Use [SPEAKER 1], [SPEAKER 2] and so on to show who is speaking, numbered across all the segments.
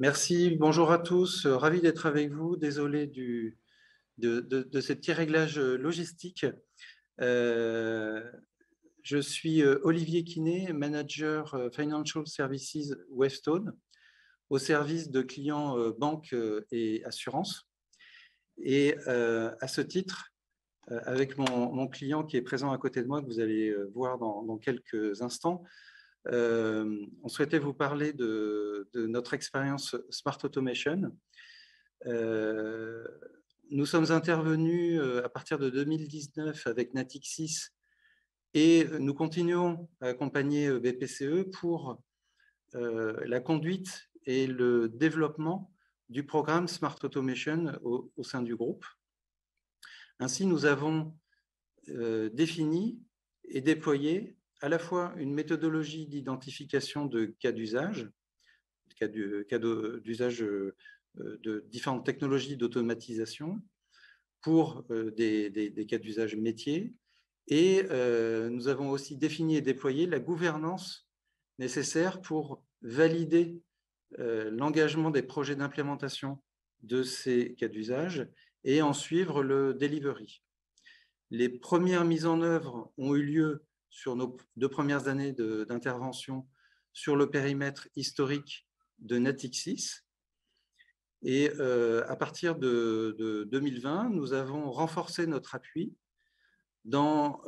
[SPEAKER 1] Merci, bonjour à tous. Ravi d'être avec vous. Désolé de ces petits réglages logistiques. Je suis Olivier Quinet, manager Financial Services Wavestone, au service de clients banques et assurances. Et à ce titre, avec mon client qui est présent à côté de moi, que vous allez voir dans quelques instants, on souhaitait vous parler de notre expérience Smart Automation. Nous sommes intervenus à partir de 2019 avec Natixis et nous continuons à accompagner BPCE pour la conduite et le développement du programme Smart Automation au sein du groupe. Ainsi, nous avons défini et déployé à la fois une méthodologie d'identification de cas d'usage, cas d'usage de différentes technologies d'automatisation pour des cas d'usage métiers. Et nous avons aussi défini et déployé la gouvernance nécessaire pour valider l'engagement des projets d'implémentation de ces cas d'usage et en suivre le delivery. Les premières mises en œuvre ont eu lieu sur nos 2 premières années d'intervention sur le périmètre historique de Natixis. Et à partir de 2020, nous avons renforcé notre appui dans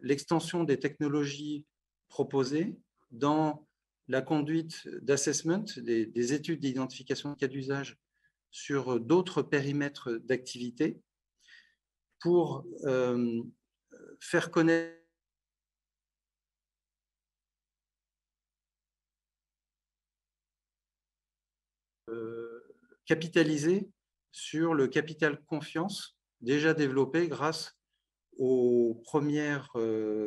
[SPEAKER 1] l'extension des technologies proposées, dans la conduite d'assessment, des études d'identification de cas d'usage sur d'autres périmètres d'activité, pour faire connaître capitaliser sur le capital confiance déjà développé grâce aux premières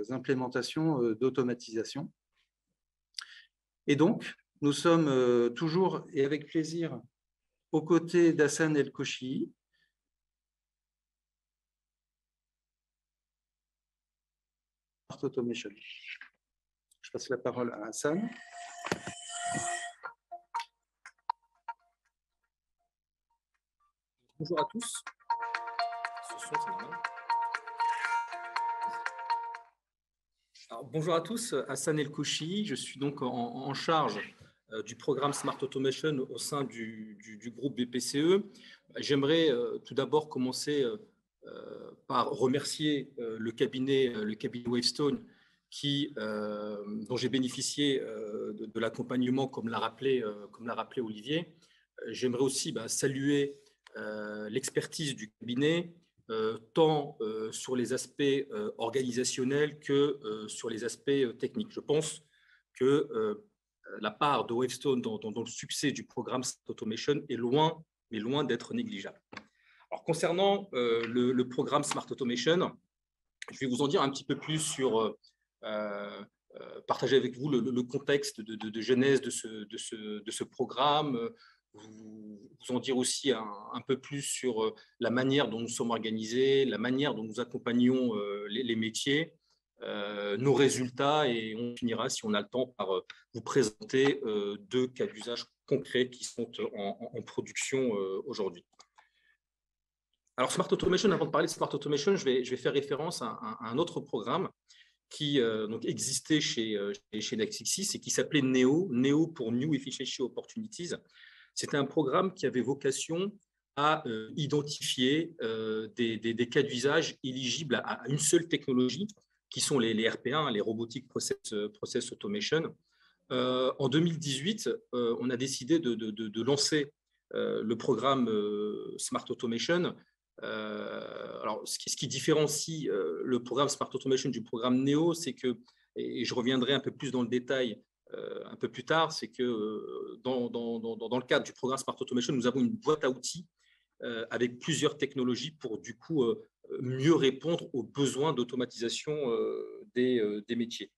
[SPEAKER 1] implémentations d'automatisation. Et donc, nous sommes toujours et avec plaisir aux côtés d'Hassan El-Koshi, Automation. Je passe la parole à Hassan.
[SPEAKER 2] Bonjour à tous. Alors, bonjour à tous, Hassan El-Koshi. Je suis donc en charge du programme Smart Automation au sein du groupe BPCE. J'aimerais tout d'abord commencer par remercier le cabinet Wavestone dont j'ai bénéficié de l'accompagnement, comme l'a rappelé Olivier. J'aimerais aussi saluer l'expertise du cabinet, tant sur les aspects organisationnels que sur les aspects techniques. Je pense que la part de Wavestone dans le succès du programme Smart Automation est loin d'être négligeable. Alors, concernant le programme Smart Automation, je vais vous en dire un petit peu plus sur partager avec vous le contexte de genèse de ce programme, vous en dire aussi un peu plus sur la manière dont nous sommes organisés, la manière dont nous accompagnons les métiers, nos résultats, et on finira, si on a le temps, par vous présenter 2 cas d'usage concrets qui sont en production aujourd'hui. Alors, Smart Automation, avant de parler de Smart Automation, je vais faire référence à un autre programme qui donc existait chez Natixis et qui s'appelait NEO pour New Efficiency Opportunities. C'était un programme qui avait vocation à identifier des cas d'usage éligibles à une seule technologie, qui sont les RPA, les Robotic Process Automation. En 2018, on a décidé de lancer le programme Smart Automation. Alors, ce qui différencie le programme Smart Automation du programme NEO, c'est que, et je reviendrai un peu plus dans le détail un peu plus tard, c'est que dans le cadre du programme Smart Automation, nous avons une boîte à outils avec plusieurs technologies pour du coup mieux répondre aux besoins d'automatisation des métiers.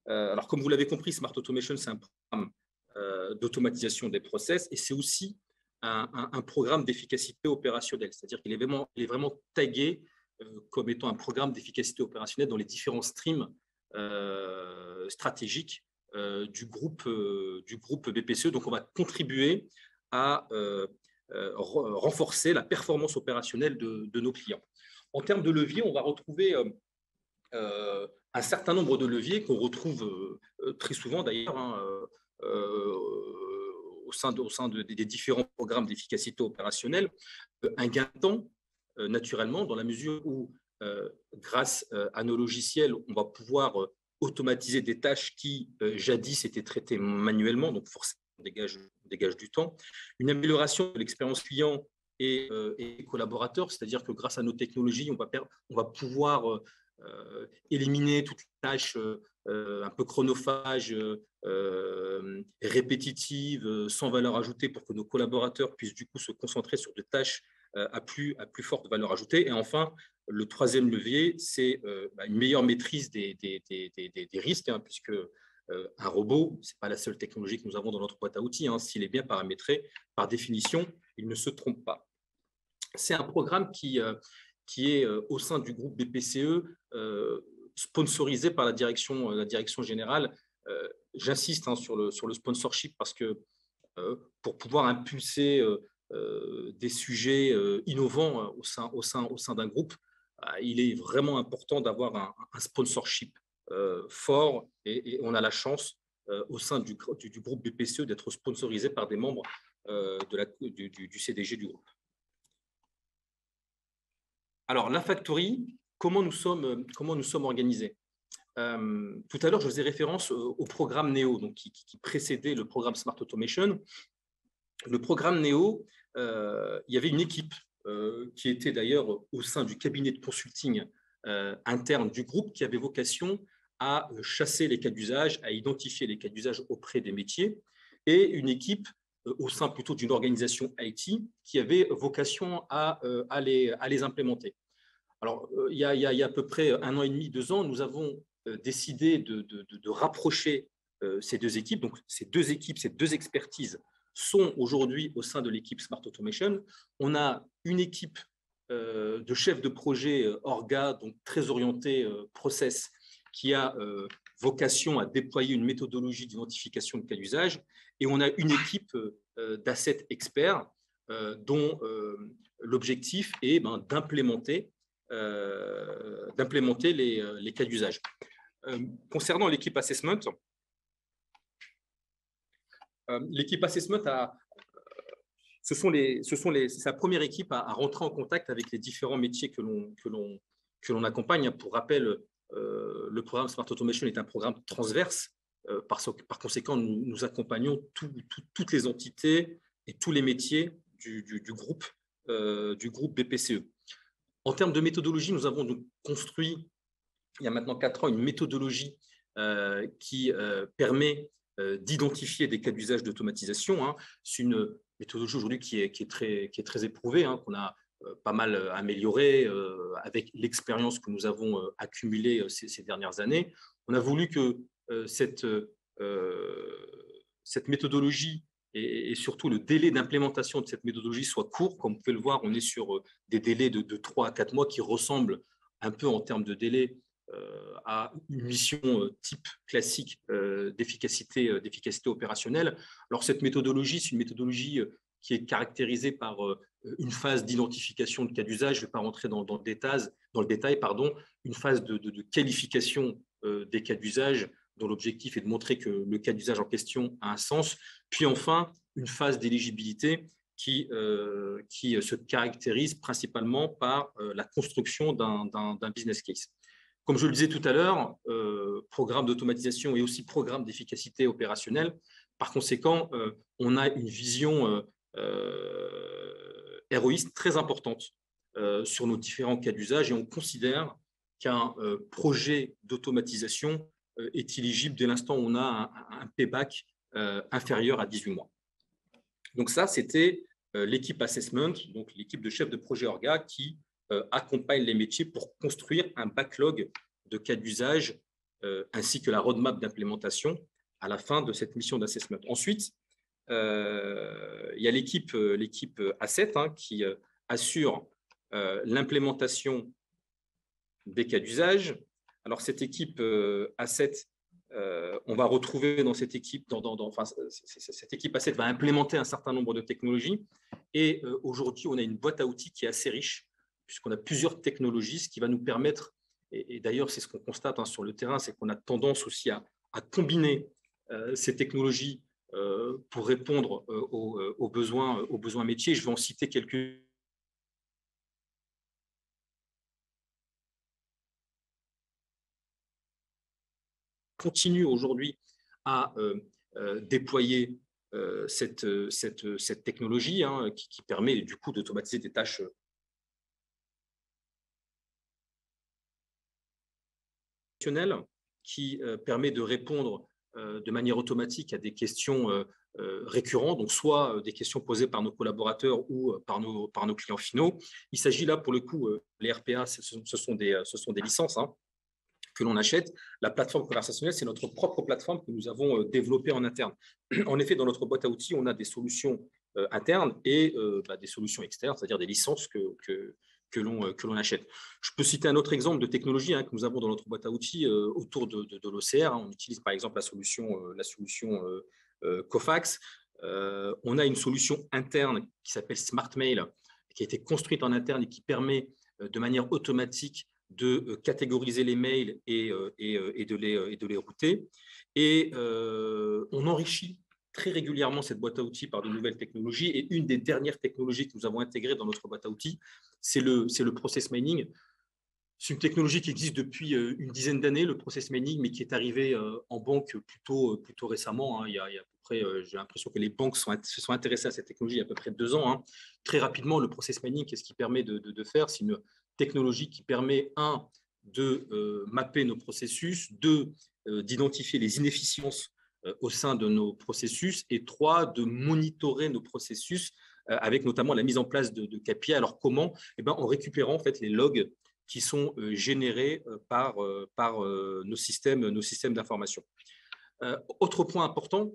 [SPEAKER 2] Alors, comme vous l'avez compris, Smart Automation, c'est un programme d'automatisation des process, et c'est aussi un programme d'efficacité opérationnelle, c'est-à-dire qu'il est vraiment tagué comme étant un programme d'efficacité opérationnelle dans les différents streams stratégiques du groupe BPCE. Donc, on va contribuer à renforcer la performance opérationnelle de nos clients. En termes de leviers, on va retrouver un certain nombre de leviers qu'on retrouve très souvent d'ailleurs au sein des différents programmes d'efficacité opérationnelle. Un gain de temps, naturellement, dans la mesure où, grâce à nos logiciels, on va pouvoir automatiser des tâches qui, jadis, étaient traitées manuellement, donc forcément, on dégage du temps. Une amélioration de l'expérience client et collaborateurs, c'est-à-dire que grâce à nos technologies, on va pouvoir éliminer toutes les tâches un peu chronophages, répétitives, sans valeur ajoutée, pour que nos collaborateurs puissent du coup se concentrer sur des tâches à plus forte valeur ajoutée. Et enfin, le troisième levier, c'est une meilleure maîtrise des risques, puisque un robot, ce n'est pas la seule technologie que nous avons dans notre boîte à outils. S'il est bien paramétré, par définition, il ne se trompe pas. C'est un programme qui est au sein du groupe BPCE, sponsorisé par la direction générale. J'insiste sur le sponsorship parce que pour pouvoir impulser des sujets innovants au sein d'un groupe, il est vraiment important d'avoir un sponsorship fort, et on a la chance au sein du groupe BPCE d'être sponsorisé par des membres du CDG du groupe. Alors, la factory, comment nous sommes organisés? Tout à l'heure, je faisais référence au programme NEO, donc qui précédait le programme Smart Automation. Le programme NEO, il y avait une équipe qui était d'ailleurs au sein du cabinet de consulting interne du groupe, qui avait vocation à chasser les cas d'usage, à identifier les cas d'usage auprès des métiers, et une équipe au sein plutôt d'une organisation IT qui avait vocation à les implémenter. Alors, il y a à peu près 1 an et demi, 2 ans, nous avons décidé de rapprocher ces deux équipes. Donc, ces deux équipes, ces deux expertises sont aujourd'hui au sein de l'équipe Smart Automation. On a une équipe de chefs de projet orga, donc très orientée process, qui a vocation à déployer une méthodologie d'identification de cas d'usage, et on a une équipe d'assets experts dont l'objectif est d'implémenter les cas d'usage. Concernant l'équipe assessment, c'est sa première équipe à rentrer en contact avec les différents métiers que l'on accompagne. Pour rappel, le programme Smart Automation est un programme transverse. Par conséquent, nous accompagnons toutes les entités et tous les métiers du groupe BPCE. En termes de méthodologie, nous avons donc construit, il y a maintenant 4 ans, une méthodologie qui permet d'identifier des cas d'usage d'automatisation. C'est une méthodologie aujourd'hui qui est très éprouvée, qu'on a pas mal améliorée avec l'expérience que nous avons accumulée ces dernières années. On a voulu que cette méthodologie et surtout le délai d'implémentation de cette méthodologie soit court. Comme vous pouvez le voir, on est sur des délais de 3 à 4 mois qui ressemblent un peu en termes de délai à une mission type classique d'efficacité opérationnelle. Alors, cette méthodologie, c'est une méthodologie qui est caractérisée par une phase d'identification de cas d'usage. Je ne vais pas rentrer dans le détail, une phase de qualification des cas d'usage, dont l'objectif est de montrer que le cas d'usage en question a un sens. Puis enfin, une phase d'éligibilité qui se caractérise principalement par la construction d'un business case. Comme je le disais tout à l'heure, programme d'automatisation et aussi programme d'efficacité opérationnelle. Par conséquent, on a une vision héroïste très importante sur nos différents cas d'usage, et on considère qu'un projet d'automatisation est éligible dès l'instant où on a un payback inférieur à 18 mois. Donc ça, c'était l'équipe assessment, donc l'équipe de chefs de projet orga qui accompagne les métiers pour construire un backlog de cas d'usage ainsi que la roadmap d'implémentation à la fin de cette mission d'assessment. Ensuite, il y a l'équipe asset qui assure l'implémentation des cas d'usage. Alors, cette équipe asset on va retrouver dans cette équipe, cette équipe A7 va implémenter un certain nombre de technologies. Et aujourd'hui, on a une boîte à outils qui est assez riche, puisqu'on a plusieurs technologies, ce qui va nous permettre, et d'ailleurs, c'est ce qu'on constate sur le terrain, c'est qu'on a tendance aussi à combiner ces technologies pour répondre aux besoins métiers. Je vais en citer quelques. Continue aujourd'hui à déployer cette technologie qui permet du coup d'automatiser des tâches qui permet de répondre de manière automatique à des questions récurrentes, donc soit des questions posées par nos collaborateurs ou par nos clients finaux. Il s'agit là, pour le coup, les RPA, ce sont des licences que l'on achète. La plateforme conversationnelle, c'est notre propre plateforme que nous avons développée en interne. En effet, dans notre boîte à outils, on a des solutions internes et des solutions externes, c'est-à-dire des licences que l'on achète. Je peux citer un autre exemple de technologie que nous avons dans notre boîte à outils autour de l'OCR. On utilise par exemple la solution Cofax. On a une solution interne qui s'appelle SmartMail, qui a été construite en interne et qui permet de manière automatique de catégoriser les mails et de les router. Et on enrichit très régulièrement cette boîte à outils par de nouvelles technologies. Et une des dernières technologies que nous avons intégrées dans notre boîte à outils, c'est le process mining. C'est une technologie qui existe depuis une dizaine d'années, le process mining, mais qui est arrivé en banque plutôt récemment. Il y a à peu près, j'ai l'impression que les banques se sont intéressées à cette technologie il y a à peu près 2 ans. Très rapidement, le process mining, qu'est-ce qu'il permet de faire? C'est une technologie qui permet, de mapper nos processus, d'identifier les inefficiences au sein de nos processus, et 3, de monitorer nos processus avec notamment la mise en place de KPI. Alors comment? En récupérant en fait les logs qui sont générés par nos systèmes d'information. Autre point important,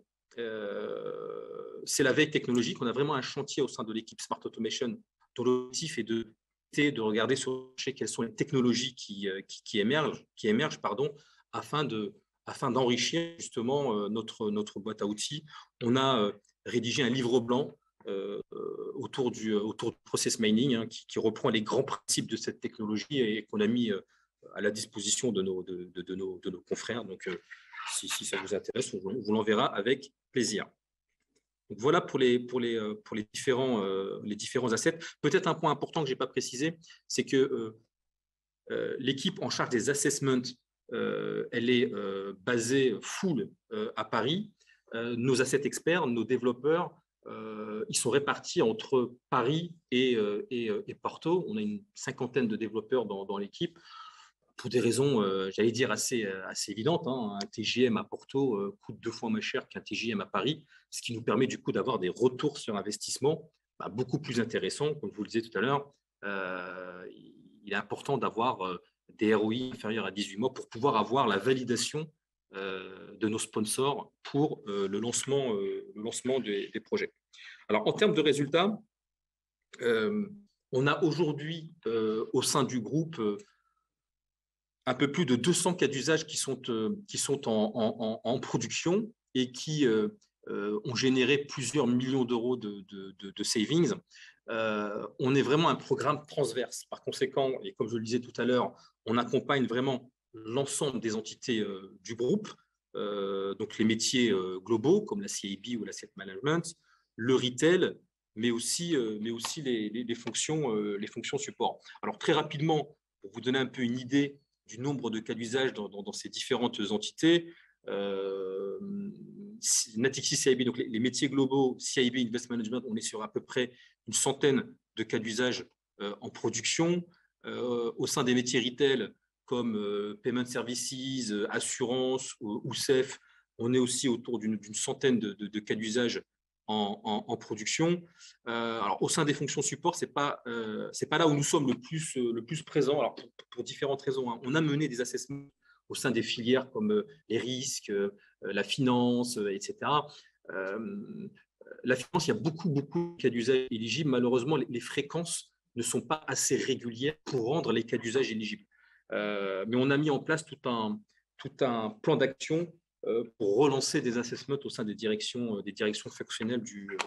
[SPEAKER 2] c'est la veille technologique. On a vraiment un chantier au sein de l'équipe Smart Automation dont l'objectif est de regarder sur le marché quelles sont les technologies qui émergent, afin d'enrichir justement notre boîte à outils. On a rédigé un livre blanc autour du process mining qui reprend les grands principes de cette technologie et qu'on a mis à la disposition de nos confrères. Donc, si ça vous intéresse, on vous l'enverra avec plaisir. Donc, voilà pour les différents assets. Peut-être un point important que je n'ai pas précisé, c'est que l'équipe en charge des assessments, elle est basée full à Paris. Nos assets experts, nos développeurs, ils sont répartis entre Paris et Porto. On a une 50aine de développeurs dans l'équipe, pour des raisons, j'allais dire, assez évidentes. Un TJM à Porto coûte 2 fois moins cher qu'un TJM à Paris, ce qui nous permet du coup d'avoir des retours sur investissement beaucoup plus intéressants. Comme je vous le disais tout à l'heure, il est important d'avoir des ROI inférieurs à 18 mois pour pouvoir avoir la validation de nos sponsors pour le lancement des projets. Alors, en termes de résultats, on a aujourd'hui au sein du groupe un peu plus de 200 cas d'usage qui sont en production et qui ont généré plusieurs millions d'euros de savings. On est vraiment un programme transverse. Par conséquent, et comme je le disais tout à l'heure, on accompagne vraiment l'ensemble des entités du groupe, donc les métiers globaux comme la CIB ou l'asset management, le retail, mais aussi les fonctions support. Alors très rapidement, pour vous donner un peu une idée du nombre de cas d'usage dans ces différentes entités, Natixis CIB, donc les métiers globaux, CIB Investment Management, on est sur à peu près une centaine de cas d'usage en production. Au sein des métiers retail, comme Payment Services, Assurance ou SEF, on est aussi autour d'une centaine de cas d'usage en production. Alors, au sein des fonctions support, c'est pas là où nous sommes le plus présents. Alors, pour différentes raisons. On a mené des assessments au sein des filières comme les risques, la finance, etc. La finance, il y a beaucoup de cas d'usage éligibles. Malheureusement, les fréquences ne sont pas assez régulières pour rendre les cas d'usage éligibles. Mais on a mis en place tout un plan d'action pour relancer des assessments au sein des directions fonctionnelles du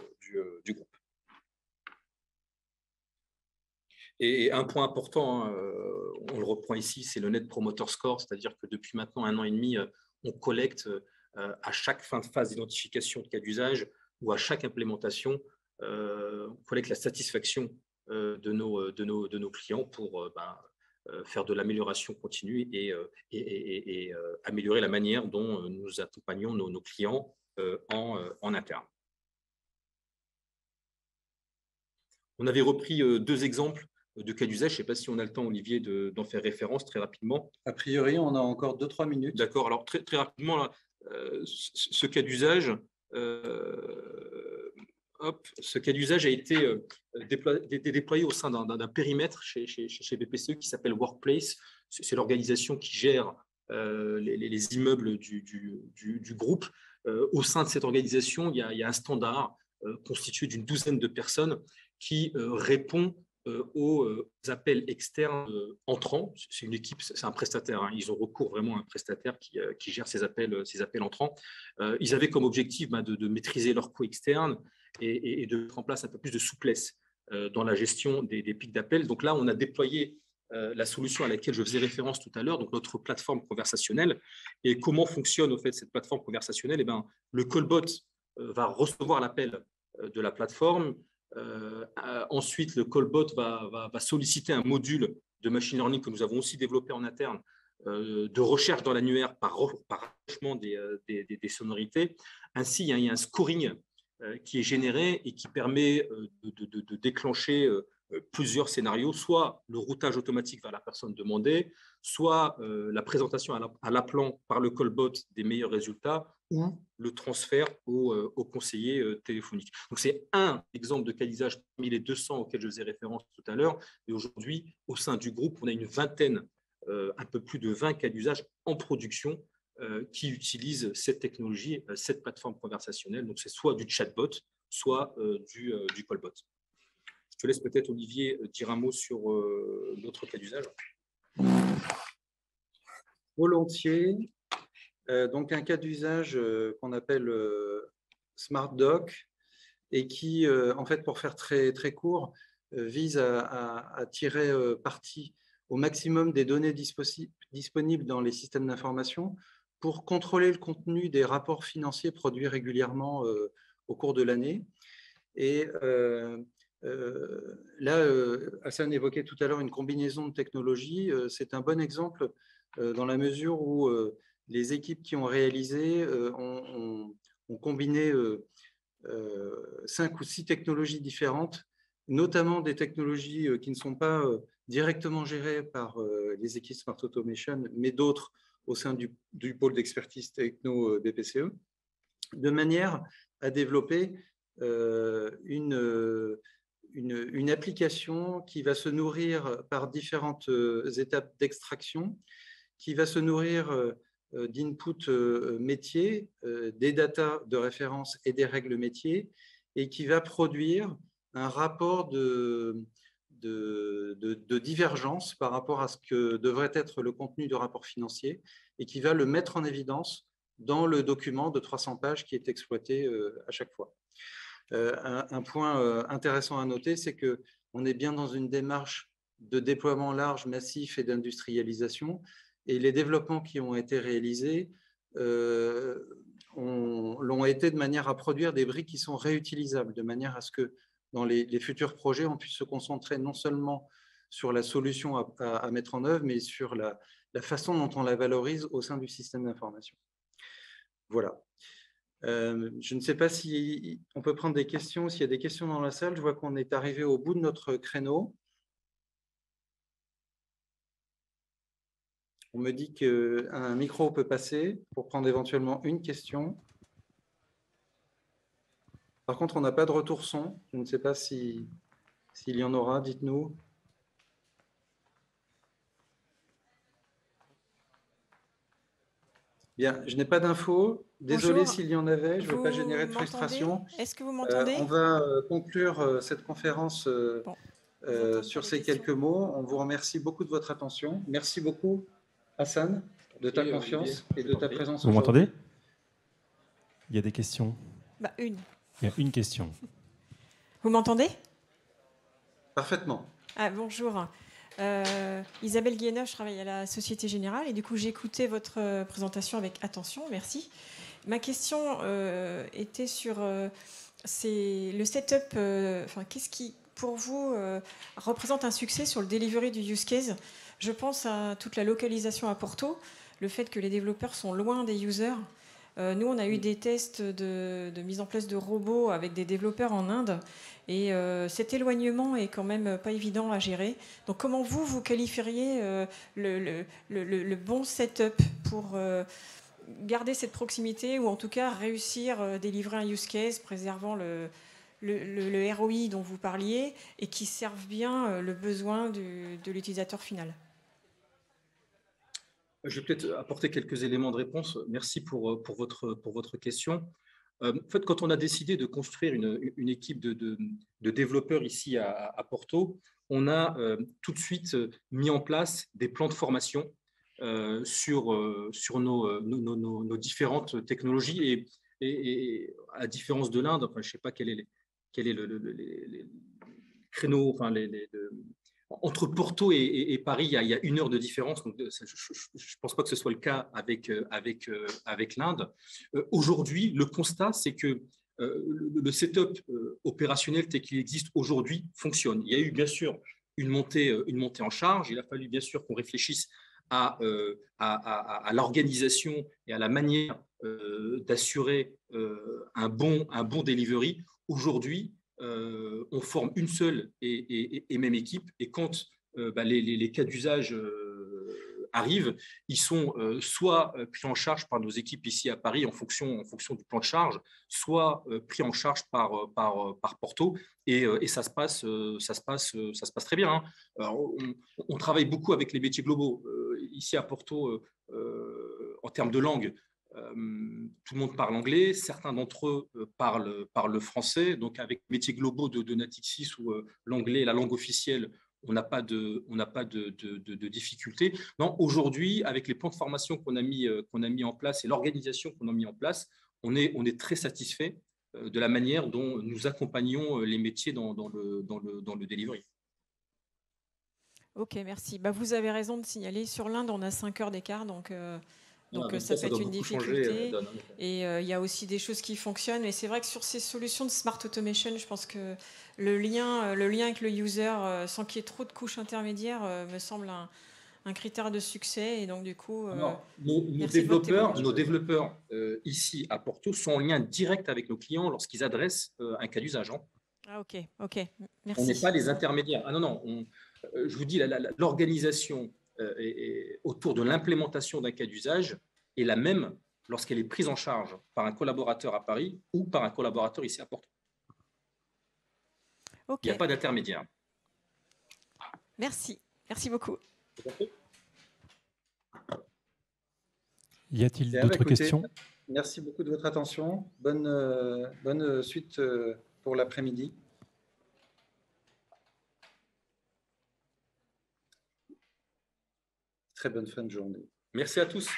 [SPEAKER 2] groupe. Et un point important, on le reprend ici, c'est le Net Promoter Score, c'est-à-dire que depuis maintenant 1 an et demi, on collecte à chaque fin de phase d'identification de cas d'usage ou à chaque implémentation, on collecte la satisfaction de nos clients pour faire de l'amélioration continue et améliorer la manière dont nous accompagnons nos clients en interne. On avait repris 2 exemples de cas d'usage. Je ne sais pas si on a le temps, Olivier, d'en faire référence très rapidement.
[SPEAKER 1] A priori, on a encore 2-3 minutes.
[SPEAKER 2] D'accord. Alors, très rapidement, là, ce cas d'usage, ce cas d'usage a été déployé au sein d'un périmètre chez BPCE qui s'appelle Workplace. C'est l'organisation qui gère les immeubles du groupe. Au sein de cette organisation, il y a un standard constitué d'une douzaine de personnes qui répond aux appels externes entrants. C'est une équipe, c'est un prestataire. Ils ont recours vraiment à un prestataire qui gère ces appels entrants. Ils avaient comme objectif de maîtriser leurs coûts externes et de mettre en place un peu plus de souplesse dans la gestion des pics d'appels. Donc là, on a déployé la solution à laquelle je faisais référence tout à l'heure, donc notre plateforme conversationnelle. Et comment fonctionne au fait cette plateforme conversationnelle? Le callbot va recevoir l'appel de la plateforme. Ensuite, le callbot va solliciter un module de machine learning que nous avons aussi développé en interne, de recherche dans l'annuaire par rapprochement des sonorités. Ainsi, il y a un scoring qui est généré et qui permet de déclencher plusieurs scénarios, soit le routage automatique vers la personne demandée, soit la présentation à l'appelant par le callbot des meilleurs résultats, ou le transfert au conseiller téléphonique. Donc, c'est un exemple de cas d'usage parmi les 200 auxquels je faisais référence tout à l'heure. Et aujourd'hui, au sein du groupe, on a une vingtaine, un peu plus de 20 cas d'usage en production qui utilisent cette technologie, cette plateforme conversationnelle. Donc, c'est soit du chatbot, soit du callbot. Je te laisse peut-être, Olivier, dire un mot sur l'autre cas d'usage.
[SPEAKER 1] Volontiers. Donc, un cas d'usage qu'on appelle SmartDoc et qui, en fait, pour faire très, très court, vise à tirer parti au maximum des données disponibles dans les systèmes d'information pour contrôler le contenu des rapports financiers produits régulièrement au cours de l'année. Et là, Hassan évoquait tout à l'heure une combinaison de technologies. C'est un bon exemple dans la mesure où les équipes qui ont réalisé ont combiné 5 ou 6 technologies différentes, notamment des technologies qui ne sont pas directement gérées par les équipes Smart Automation, mais d'autres au sein du pôle d'expertise techno BPCE, de manière à développer une application qui va se nourrir par différentes étapes d'extraction, qui va se nourrir d'input métiers, des data de référence et des règles métiers, et qui va produire un rapport de divergence par rapport à ce que devrait être le contenu du rapport financier, et qui va le mettre en évidence dans le document de 300 pages qui est exploité à chaque fois. Un point intéressant à noter, c'est qu'on est bien dans une démarche de déploiement large, massif et d'industrialisation. Et les développements qui ont été réalisés l'ont été de manière à produire des briques qui sont réutilisables, de manière à ce que dans les futurs projets, on puisse se concentrer non seulement sur la solution à mettre en œuvre, mais sur la façon dont on la valorise au sein du système d'information. Voilà. Je ne sais pas si on peut prendre des questions, s'il y a des questions dans la salle. Je vois qu'on est arrivé au bout de notre créneau. On me dit qu'un micro peut passer pour prendre éventuellement une question. Par contre, on n'a pas de retour son. Je ne sais pas s'il y en aura, dites-nous. Bien, je n'ai pas d'infos. Désolé s'il y en avait, je ne veux pas générer de frustration.
[SPEAKER 3] Est-ce que vous m'entendez?
[SPEAKER 1] On va conclure cette conférence sur ces quelques mots. On vous remercie beaucoup de votre attention. Merci beaucoup, Hassan, de ta confiance et de ta présence.
[SPEAKER 4] Vous m'entendez?
[SPEAKER 3] Il y a des questions?
[SPEAKER 4] Une.
[SPEAKER 3] Il y a une question.
[SPEAKER 4] Vous m'entendez?
[SPEAKER 1] Parfaitement.
[SPEAKER 4] Bonjour. Isabelle Guéneur, je travaille à la Société Générale et du coup j'ai écouté votre présentation avec attention, merci. Ma question était sur le setup, qu'est-ce qui pour vous représente un succès sur le delivery du use case? Je pense à toute la localisation à Porto, le fait que les développeurs sont loin des users. Nous, on a eu des tests de mise en place de robots avec des développeurs en Inde. Et cet éloignement est quand même pas évident à gérer. Donc, comment vous qualifieriez le bon setup pour garder cette proximité ou en tout cas réussir à délivrer un use case préservant le ROI dont vous parliez et qui serve bien le besoin de l'utilisateur final?
[SPEAKER 2] Je vais peut-être apporter quelques éléments de réponse. Merci pour votre question. En fait, quand on a décidé de construire une équipe de développeurs ici à Porto, on a tout de suite mis en place des plans de formation sur nos différentes technologies. Et à différence de l'Inde, je ne sais pas quel est les créneaux, entre Porto et Paris, il y a 1 heure de différence. Donc, je ne pense pas que ce soit le cas avec l'Inde. Aujourd'hui, le constat, c'est que le setup opérationnel tel qu'il existe aujourd'hui fonctionne. Il y a eu bien sûr une montée en charge. Il a fallu bien sûr qu'on réfléchisse à l'organisation et à la manière d'assurer un bon delivery. Aujourd'hui, on forme une seule et même équipe, et quand les cas d'usage arrivent, ils sont soit pris en charge par nos équipes ici à Paris en fonction du plan de charge, soit pris en charge par Porto, et ça se passe très bien, hein. Alors, on travaille beaucoup avec les métiers globaux ici à Porto en termes de langue. Tout le monde parle anglais, certains d'entre eux parlent français. Donc, avec les métiers globaux de Natixis, où l'anglais est la langue officielle, on n'a pas de difficultés. Non, aujourd'hui, avec les plans de formation qu'on a mis en place et l'organisation qu'on a mis en place, on est très satisfait de la manière dont nous accompagnons les métiers dans le delivery.
[SPEAKER 4] Ok, merci. Vous avez raison de signaler. Sur l'Inde, on a 5 heures d'écart, donc ça peut être une difficulté. Et il y a aussi des choses qui fonctionnent. Mais c'est vrai que sur ces solutions de Smart Automation, je pense que le lien avec le user, sans qu'il y ait trop de couches intermédiaires, me semble un critère de succès. Et donc, du coup,
[SPEAKER 2] nos développeurs ici à Porto sont en lien direct avec nos clients lorsqu'ils adressent un cas d'usage.
[SPEAKER 4] Ah, ok, merci.
[SPEAKER 2] On n'est pas les intermédiaires. Ah non, je vous dis, l'organisation autour de l'implémentation d'un cas d'usage est la même lorsqu'elle est prise en charge par un collaborateur à Paris ou par un collaborateur ici à Porto.
[SPEAKER 4] Okay.
[SPEAKER 2] Il n'y a pas d'intermédiaire.
[SPEAKER 4] Merci beaucoup.
[SPEAKER 3] Y a-t-il d'autres questions?
[SPEAKER 1] Merci beaucoup de votre attention. Bonne suite pour l'après-midi. Très bonne fin de journée.
[SPEAKER 2] Merci à tous.